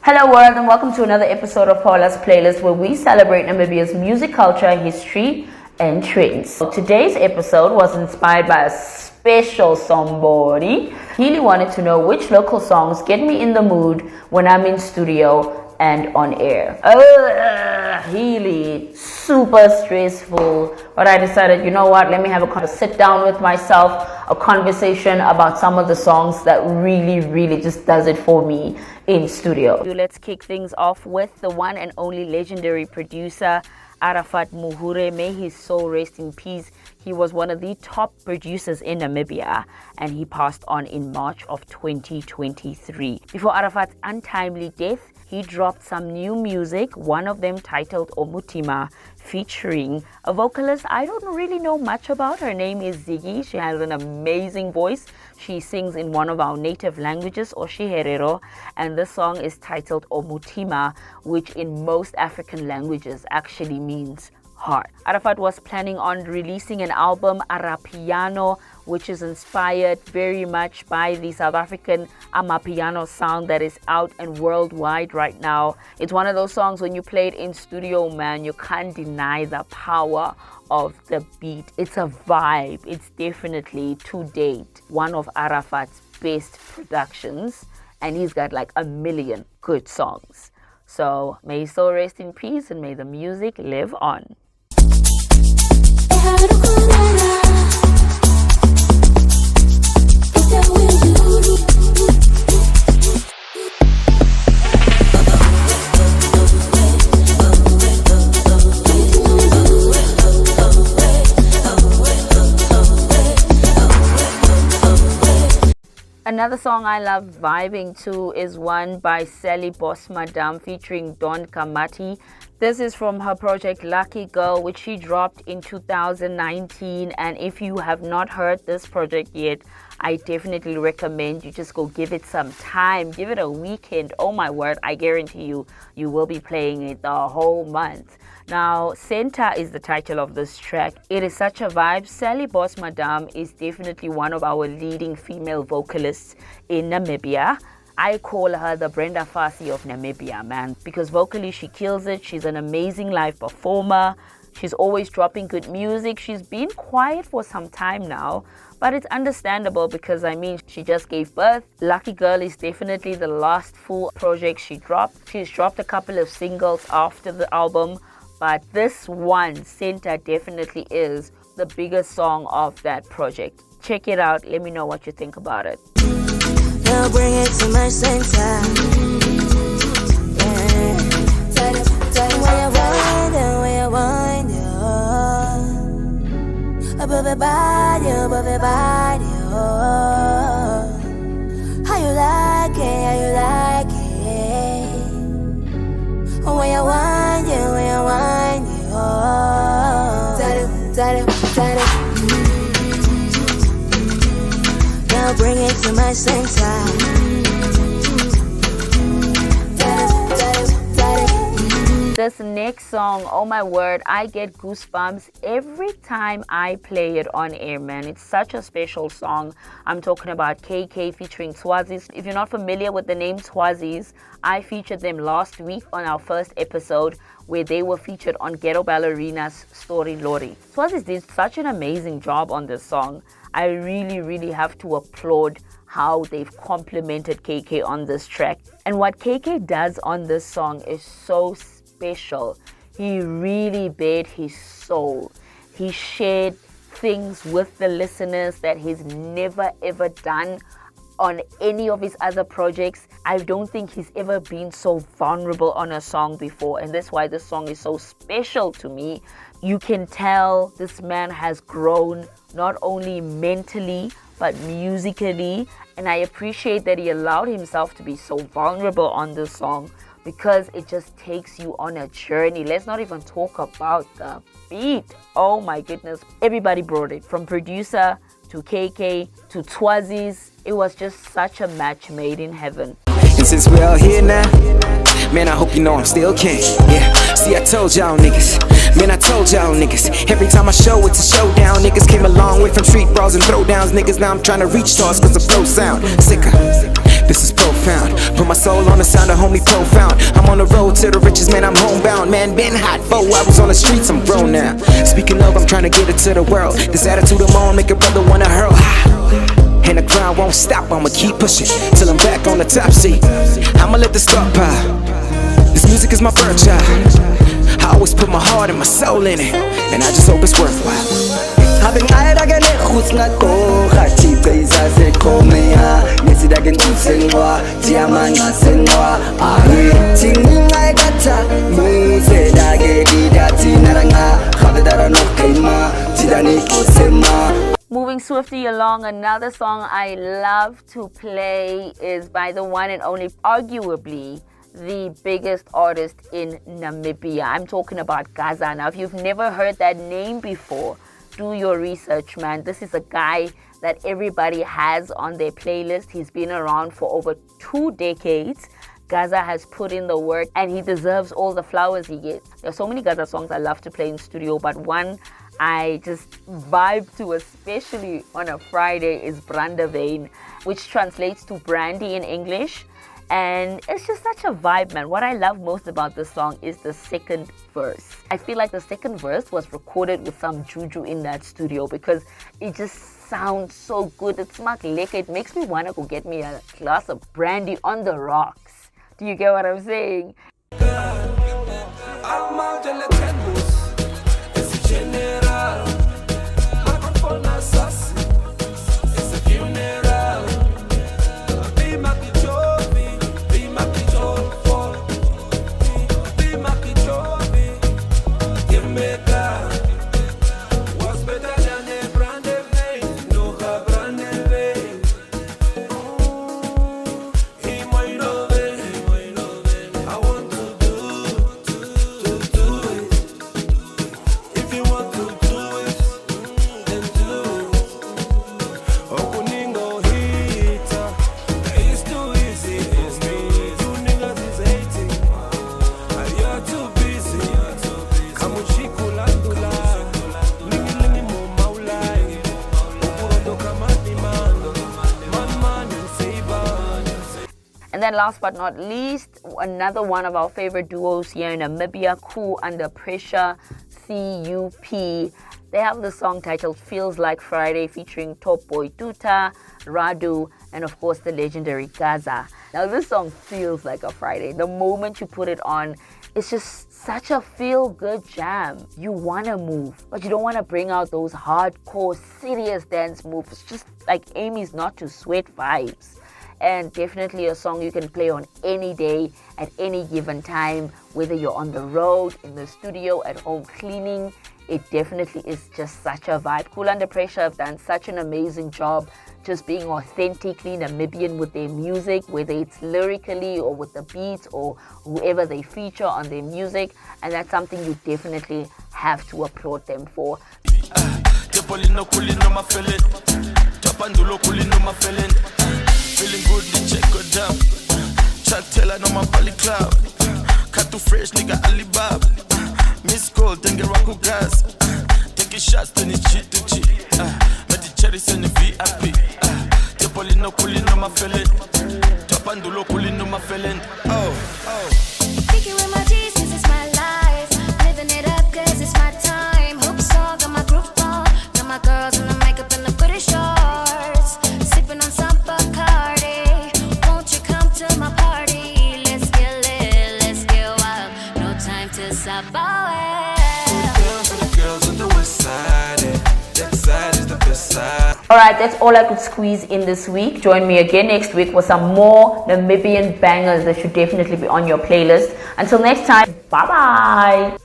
Hello world and welcome to another episode of Paula's playlist where we celebrate Namibia's music culture, history and trends. So today's episode was inspired by a special somebody. He really wanted to know which local songs get me in the mood when I'm in studio and on air. Really super stressful, but I decided, you know what, let me have a sit down with myself, a conversation about some of the songs that really just does it for me in studio. Let's kick things off with the one and only legendary producer Arafat Muhure. May his soul rest in peace. He was one of the top producers in Namibia and he passed on in March of 2023. Before Arafat's untimely death, he dropped some new music, one of them titled Omutima, featuring a vocalist I don't really know much about. Her name is Ziggy. She has an amazing voice. She sings in one of our native languages, Oshiherero, and this song is titled Omutima, which in most African languages actually means heart. Arafat was planning on releasing an album, Arapiano, which is inspired very much by the South African Amapiano sound that is out and worldwide right now. It's one of those songs when you play it in studio, man, you can't deny the power of the beat. It's a vibe. It's definitely, to date, one of Arafat's best productions, and he's got like a million good songs. So may his soul rest in peace and may the music live on. Another song I love vibing to is one by Sally Boss Madame featuring Don Kamati. This is from her project Lucky Girl, which she dropped in 2019. And if you have not heard this project yet, I definitely recommend you just go give it some time. Give it a weekend. Oh my word, I guarantee you, you will be playing it the whole month. Now, Center is the title of this track. It is such a vibe. Sally Boss Madame is definitely one of our leading female vocalists in Namibia. I call her the Brenda Fassie of Namibia, man, because vocally she kills it. She's an amazing live performer. She's always dropping good music. She's been quiet for some time now, but it's understandable because, I mean, she just gave birth. Lucky Girl is definitely the last full project she dropped. She's dropped a couple of singles after the album, but this one, Center, definitely is the biggest song of that project. Check it out. Let me know what you think about it. Now bring it to my center. Yeah. Tell it where you wind, above your body, How you like it, When you wind, Tell it. Now bring it to my center. This next song, oh my word, I get goosebumps every time I play it on air, man. It's such a special song. I'm talking about KK featuring Twazis. If you're not familiar with the name Twazis, I featured them last week on our first episode where they were featured on Ghetto Ballerina's Story Lori. Twazis did such an amazing job on this song. I really have to applaud how they've complimented KK on this track. And what KK does on this song is so special. He really bared his soul. He shared things with the listeners that he's never ever done on any of his other projects. I don't think he's ever been so vulnerable on a song before, and that's why this song is so special to me. You can tell this man has grown not only mentally but musically, and I appreciate that he allowed himself to be so vulnerable on this song because it just takes you on a journey. Let's not even talk about the beat. Oh my goodness, everybody brought it, from producer to KK to Twazis. It was just such a match made in heaven. And since we're all here now, man, I hope you know I'm still king. Yeah, see, I told y'all niggas. Man, I told y'all niggas. Every time I show, it's a showdown. Niggas came a long way from street brawls and throwdowns. Niggas, now I'm trying to reach stars cause the flow sound sicker. This is profound. Put my soul on the sound of homie profound. I'm on the road to the riches, man, I'm homebound. Man, been hot, I was on the streets, I'm grown now. Speaking of, I'm trying to get it to the world. This attitude I'm on make a brother wanna hurl. And the grind won't stop, I'ma keep pushing till I'm back on the top seat. I'ma let the spark pop. This music is my bird child. I always put my heart and my soul in it, and I just hope it's worthwhile. Having I again who's not go Hachi Kaisa se komea Nesi again usengwa Tiamanga sengwa Ahi Tingin I gata Muse dage didati naranga Khabedara no kaima Tidani kosema. Moving swiftly along, another song I love to play is by the one and only, arguably, the biggest artist in Namibia. I'm talking about Gaza. Now, if you've never heard that name before, do your research, man. This is a guy that everybody has on their playlist. He's been around for over 2 decades. Gaza has put in the work and he deserves all the flowers he gets. There are so many Gaza songs I love to play in studio, but one I just vibe to, especially on a Friday, is Brandewyn, which translates to brandy in English. And it's just such a vibe, man. What I love most about this song is the second verse. I feel like the second verse was recorded with some juju in that studio because it just sounds so good. It's makleke. It makes me want to go get me a glass of brandy on the rocks. Do you get what I'm saying? And then last but not least, another one of our favorite duos here in Namibia, Cool Under Pressure, CUP. They have the song titled Feels Like Friday featuring Top Boy Tuta, Radu, and of course the legendary Gaza. Now this song feels like a Friday. The moment you put it on, it's just such a feel-good jam. You want to move, but you don't want to bring out those hardcore, serious dance moves. It's just like Amy's Not to Sweat vibes. And definitely a song you can play on any day, at any given time, whether you're on the road, in the studio, at home cleaning. It definitely is just such a vibe. Cool Under Pressure have done such an amazing job just being authentically Namibian with their music, whether it's lyrically or with the beats or whoever they feature on their music. And that's something you definitely have to applaud them for. Feeling good, the check go down. Chat tell I know my body cloud. Cut to fresh, nigga Alibaba. Miss Gold, then get Rocco gas. Take your shots, then it's cheat to cheat. Met the cherries and the VIP. The poli no cooling no my feeling. Top and the low cooling no my feeling. Oh. Kicking with my G's, cause it's my life. Living it up, cause it's my time. Hope song, got my groove on. Got my girls in the makeup and the booty shorts. Sipping on some Bacardi. Won't you come to my party? Let's get lit, let's get wild. No time to stop. Alright, that's all I could squeeze in this week. Join me again next week for some more Namibian bangers that should definitely be on your playlist. Until next time, bye bye.